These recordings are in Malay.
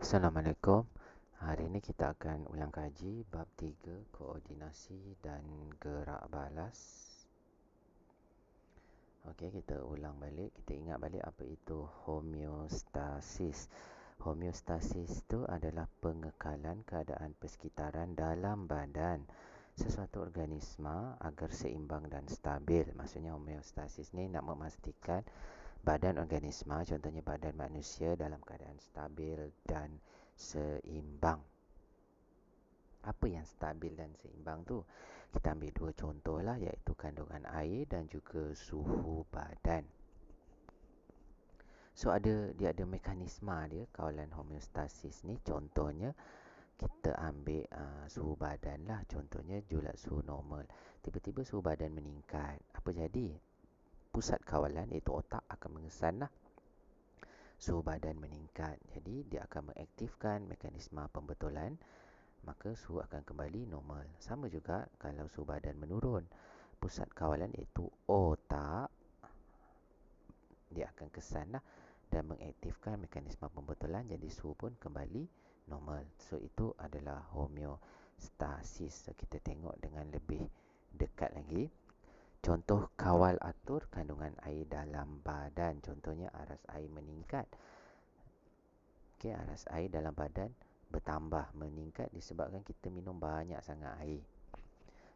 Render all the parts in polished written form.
Assalamualaikum. Hari ini kita akan ulang kaji bab 3 koordinasi dan gerak balas. Okey, kita ulang balik. Kita ingat balik apa itu homeostasis. Homeostasis itu adalah pengekalan keadaan persekitaran dalam badan sesuatu organisma agar seimbang dan stabil. Maksudnya homeostasis ni nak memastikan badan organisma, contohnya badan manusia, dalam keadaan stabil dan seimbang. Apa yang stabil dan seimbang tu? Kita ambil dua contoh lah, iaitu kandungan air dan juga suhu badan. So dia ada mekanisma dia, kawalan homeostasis ni. Contohnya kita ambil suhu badan lah. Contohnya julat suhu normal. Tiba-tiba suhu badan meningkat. Apa jadi? Pusat kawalan iaitu otak akan mengesan lah suhu badan meningkat. Jadi dia akan mengaktifkan mekanisme pembetulan, maka suhu akan kembali normal. Sama juga kalau suhu badan menurun, pusat kawalan iaitu otak, dia akan kesan lah dan mengaktifkan mekanisme pembetulan, jadi suhu pun kembali normal. So itu adalah homeostasis. So kita tengok dengan lebih dekat lagi. Contoh kawal atur kandungan air dalam badan. Contohnya aras air meningkat. Okey, aras air dalam badan bertambah, meningkat disebabkan kita minum banyak sangat air.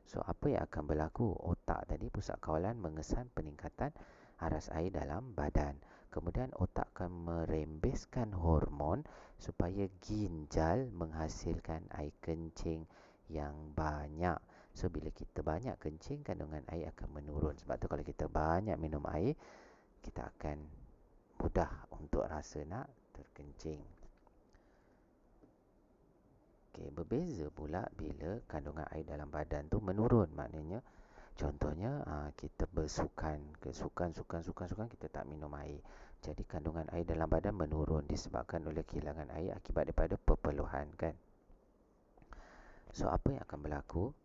So, apa yang akan berlaku? Otak tadi, pusat kawalan, mengesan peningkatan aras air dalam badan. Kemudian otak akan merembeskan hormon supaya ginjal menghasilkan air kencing yang banyak. So, bila kita banyak kencing, kandungan air akan menurun. Sebab tu kalau kita banyak minum air, kita akan mudah untuk rasa nak terkencing. Okey, berbeza pula bila kandungan air dalam badan tu menurun. Maknanya contohnya kita bersukan, kita tak minum air. Jadi kandungan air dalam badan menurun disebabkan oleh kehilangan air akibat daripada perpeluhan, kan. So apa yang akan berlaku?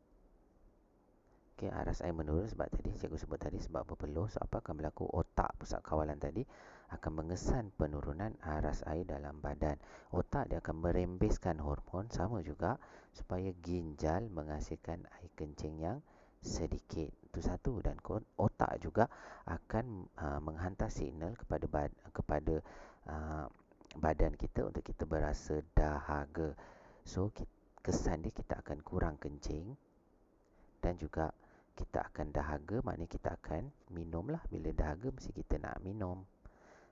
Okey, aras air menurun sebab tadi cikgu sebut tadi sebab berpeluh. So apa akan berlaku? Otak, pusat kawalan tadi akan mengesan penurunan aras air dalam badan. Otak dia akan merembeskan hormon, sama juga supaya ginjal menghasilkan air kencing yang sedikit. Itu satu. Dan otak juga akan menghantar signal kepada badan kita untuk kita berasa dahaga. So kesan dia, kita akan kurang kencing dan juga kita akan dahaga. Maknanya kita akan minum lah. Bila dahaga mesti kita nak minum.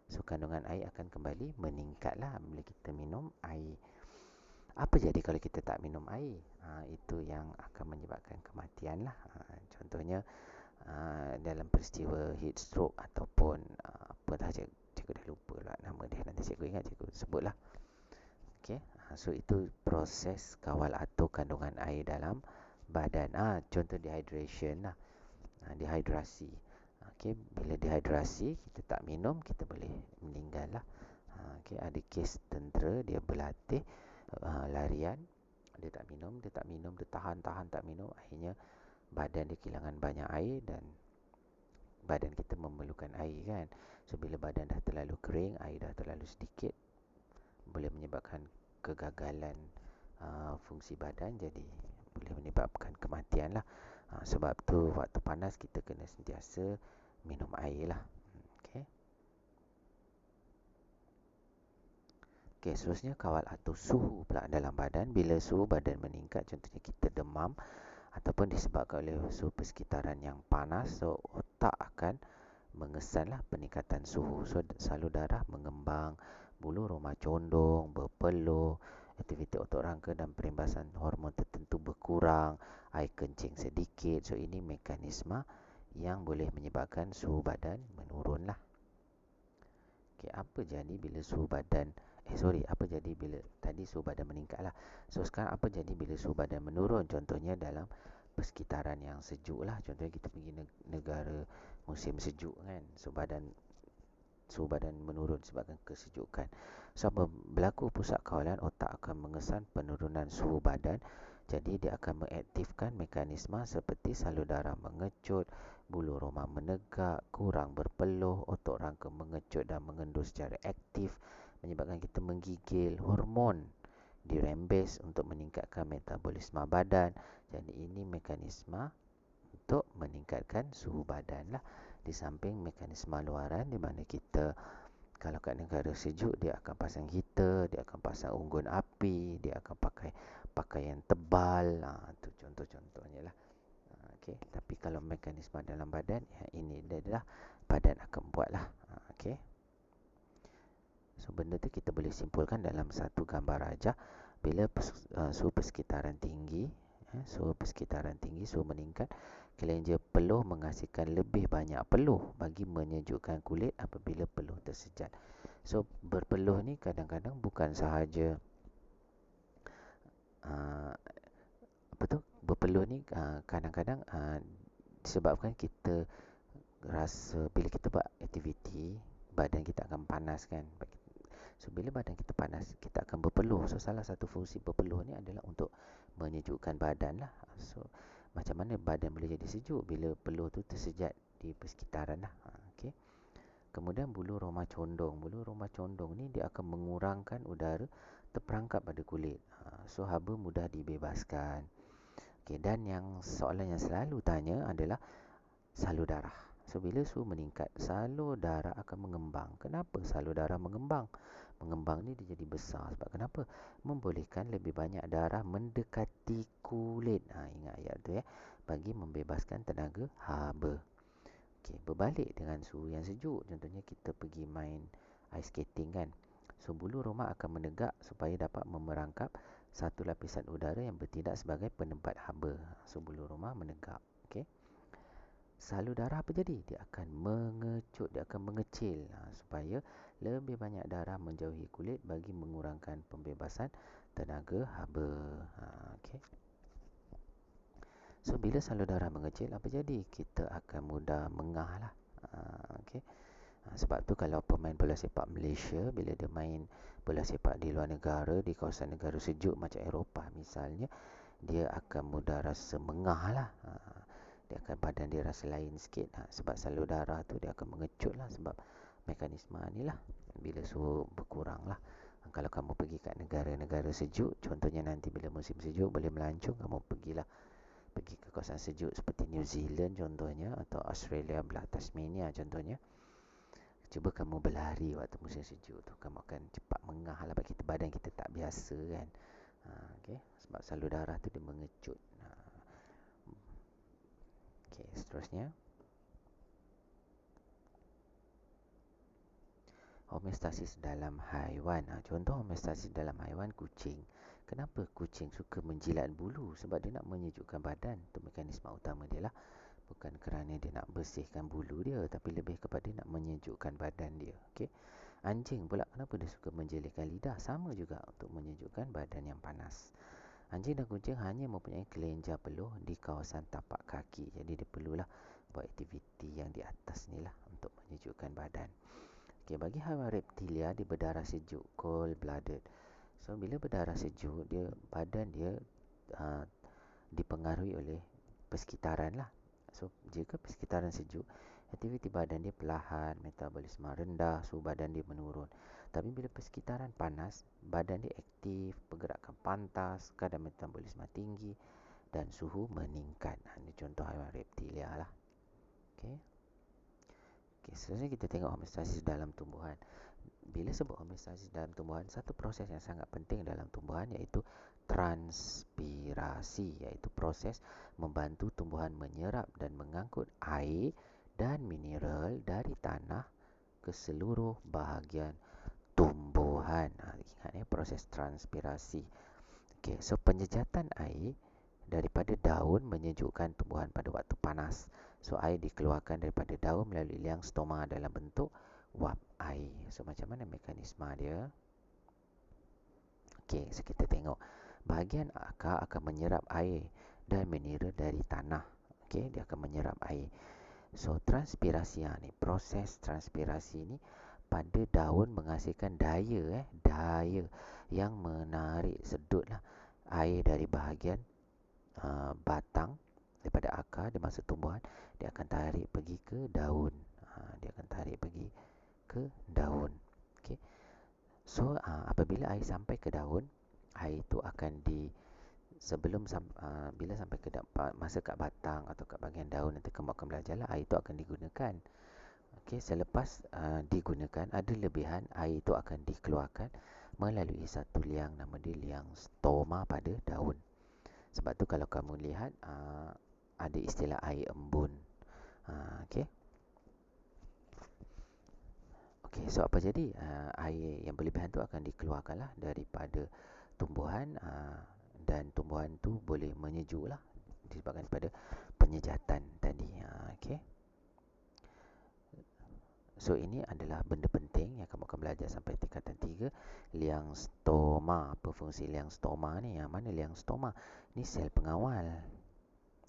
So kandungan air akan kembali meningkat lah bila kita minum air. Apa jadi kalau kita tak minum air? Itu yang akan menyebabkan kematian lah. Contohnya dalam peristiwa heat stroke ataupun apa dah, cikgu dah lupa lah nama dia. Nanti cikgu ingat, cikgu sebut lah. Okay. So itu proses kawal atur kandungan air dalam badan. Contoh dehydration lah. Dehidrasi. Okay. Bila dehidrasi, kita tak minum, kita boleh meninggal lah. Okay. Ada kes tentera, dia berlatih larian. Dia tak minum, dia tahan tak minum. Akhirnya badan dia kehilangan banyak air dan badan kita memerlukan air, kan. So bila badan dah terlalu kering, air dah terlalu sedikit, boleh menyebabkan kegagalan fungsi badan, jadi boleh menyebabkan kematian lah. Sebab tu waktu panas kita kena sentiasa minum air lah. Okey, seterusnya kawal atur suhu pula dalam badan. Bila suhu badan meningkat, contohnya kita demam ataupun disebabkan oleh suhu persekitaran yang panas, so otak akan mengesanlah peningkatan suhu. So salur darah mengembang, bulu roma condong, berpeluh, aktiviti otot rangka dan perembasan hormon tertentu berkurang, air kencing sedikit. So ini mekanisme yang boleh menyebabkan suhu badan menurun lah. Okey, apa jadi bila suhu badan apa jadi bila tadi suhu badan meningkat lah. So sekarang apa jadi bila suhu badan menurun? Contohnya dalam persekitaran yang sejuk lah. Contohnya kita pergi negara musim sejuk, kan. Suhu badan menurun sebabkan kesejukan. So berlaku pusat kawalan, otak akan mengesan penurunan suhu badan. Jadi dia akan mengaktifkan mekanisme seperti salur darah mengecut, bulu roma menegak, kurang berpeluh, otot rangka mengecut dan mengendur secara aktif, menyebabkan kita menggigil, hormon dirembes untuk meningkatkan metabolisme badan. Jadi ini mekanisme untuk meningkatkan suhu badan lah. Di samping mekanisme luaran di mana kita kalau kat negara sejuk dia akan pasang heater, dia akan pasang unggun api, dia akan pakai pakaian tebal. Tu contoh-contohnya lah. Okey, tapi kalau mekanisme dalam badan ini adalah badan akan buat lah. Okey. So benda tu kita boleh simpulkan dalam satu gambar rajah bila suhu persekitaran tinggi, suhu meningkat, kelenjar peluh menghasilkan lebih banyak peluh bagi menyejukkan kulit apabila peluh tersejat. So berpeluh ni kadang-kadang bukan sahaja apa tu, berpeluh ni kadang-kadang disebabkan kita rasa bila kita buat aktiviti badan kita akan panas kan. So bila badan kita panas, kita akan berpeluh. So salah satu fungsi berpeluh ni adalah untuk menyejukkan badan lah. So macam mana badan boleh jadi sejuk bila peluh tu tersejat di persekitaran lah. Okay. Kemudian bulu roma condong. Bulu roma condong ni dia akan mengurangkan udara terperangkap pada kulit. So haba mudah dibebaskan. Okay. Dan yang soalan yang selalu tanya adalah salur darah. So bila suhu meningkat, salur darah akan mengembang. Kenapa salur darah mengembang? Mengembang ni dia jadi besar sebab kenapa? Membolehkan lebih banyak darah mendekati kulit. Ingat ayat tu ya. Bagi membebaskan tenaga haba. Okey, berbalik dengan suhu yang sejuk. Contohnya kita pergi main ice skating kan. So bulu roma akan menegak supaya dapat memerangkap satu lapisan udara yang bertindak sebagai penempat haba. So bulu roma menegak. Okey. Salur darah apa jadi? Dia akan mengecut, dia akan mengecil supaya lebih banyak darah menjauhi kulit bagi mengurangkan pembebasan tenaga haba. Okay. So bila salur darah mengecil apa jadi? Kita akan mudah mengah lah. Okay. Sebab tu kalau pemain bola sepak Malaysia bila dia main bola sepak di luar negara, di kawasan negara sejuk macam Eropah misalnya, dia akan mudah rasa mengah lah. Dia akan badan dia rasa lain sikit sebab salur darah tu dia akan mengecut lah sebab mekanisme ni lah bila suhu berkurang lah. Kalau kamu pergi kat negara-negara sejuk, contohnya nanti bila musim sejuk boleh melancong, kamu pergi ke kawasan sejuk seperti New Zealand contohnya, atau Australia belah Tasmania contohnya. Cuba kamu berlari waktu musim sejuk tu, kamu akan cepat mengah lah sebab badan kita tak biasa kan. Okay. Sebab salur darah tu dia mengecut. Okay, seterusnya homeostasis dalam haiwan. Contoh homeostasis dalam haiwan kucing. Kenapa kucing suka menjilat bulu? Sebab dia nak menyejukkan badan. Itu mekanisme utama dia lah. Bukan kerana dia nak bersihkan bulu dia, tapi lebih kepada dia nak menyejukkan badan dia. Okay. Anjing pula kenapa dia suka menjelitkan lidah? Sama juga untuk menyejukkan badan yang panas. Anjing dan kucing hanya mempunyai kelenjar peluh di kawasan tapak kaki. Jadi dia perlulah buat aktiviti yang di atas ni lah untuk menyejukkan badan. Okay, bagi haiwan reptilia dia berdarah sejuk, cold blooded. So bila berdarah sejuk, badan dia dipengaruhi oleh persekitaran lah. So jika persekitaran sejuk, aktiviti badan dia perlahan, metabolisme rendah, suhu badan dia menurun. Tapi bila persekitaran panas, badan dia aktif, pergerakan pantas, kadar metabolisme tinggi dan suhu meningkat. Ini contoh haiwan reptilia lah. Okay. Seterusnya kita tengok homeostasis dalam tumbuhan. Bila sebut homeostasis dalam tumbuhan, satu proses yang sangat penting dalam tumbuhan iaitu transpirasi, iaitu proses membantu tumbuhan menyerap dan mengangkut air dan mineral dari tanah ke seluruh bahagian tumbuhan. Ingat ya, proses transpirasi. Okay, so penjejatan air daripada daun menyejukkan tumbuhan pada waktu panas. So air dikeluarkan daripada daun melalui liang stoma dalam bentuk wap air. So macam mana mekanisme dia? Okay, so kita tengok. Bahagian akar akan menyerap air dan mineral dari tanah. Okay, dia akan menyerap air. So transpirasi ni, proses transpirasi ni pada daun menghasilkan daya yang menarik sedutlah air dari bahagian batang, daripada akar dia masuk tumbuhan, dia akan tarik pergi ke daun. Dia akan tarik pergi ke daun. Okey. So apabila air sampai ke daun, air itu akan bila sampai ke masa kat batang atau kat bahagian daun nanti kembang belajarlah, air itu akan digunakan. Okey, selepas digunakan, ada lebihan, air itu akan dikeluarkan melalui satu liang, nama dia liang stoma pada daun. Sebab tu kalau kamu lihat ada istilah air embun. Okey. Okey, so apa jadi? Air yang berlebihan tu akan dikeluarkanlah daripada tumbuhan, dan tumbuhan tu boleh menyejuklah disebabkan pada penyejatan tadi. Okey. So ini adalah benda penting yang kamu akan belajar sampai tingkatan 3. Liang stoma. Apa fungsi liang stoma ni? Yang mana liang stoma? Ni sel pengawal.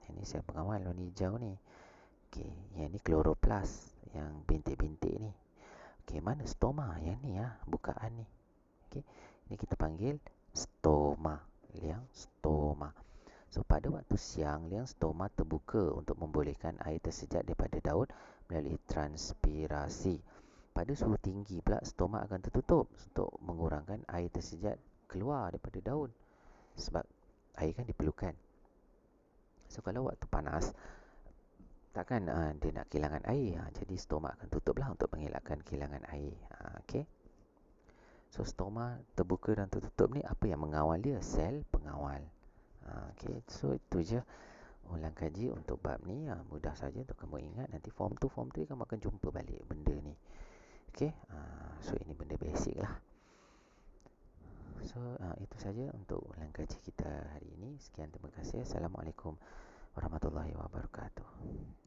Ini sel pengawal warna hijau ni. Okey, yang ni kloroplas, yang bintik-bintik ni. Okey, mana stoma? Yang ni bukaan ni. Okey. Ini kita panggil stoma. Liang stoma. So pada waktu siang, liang stoma terbuka untuk membolehkan air tersejat daripada daun melalui transpirasi. Pada suhu tinggi pula, stoma akan tertutup untuk mengurangkan air tersejat keluar daripada daun. Sebab air kan diperlukan. So kalau waktu panas, takkan dia nak kehilangan air. Jadi stoma akan tutuplah untuk mengelakkan kehilangan air. Okey. So stoma terbuka dan tertutup ni, apa yang mengawal dia? Sel pengawal. Okey, so itu je ulang kaji untuk bab ni. Mudah saja untuk kamu ingat. Nanti form 2, form 3 kamu akan jumpa balik benda ni. Okey, so ini benda basic lah. So itu saja untuk ulang kaji kita hari ini. Sekian, terima kasih. Assalamualaikum warahmatullahi wabarakatuh.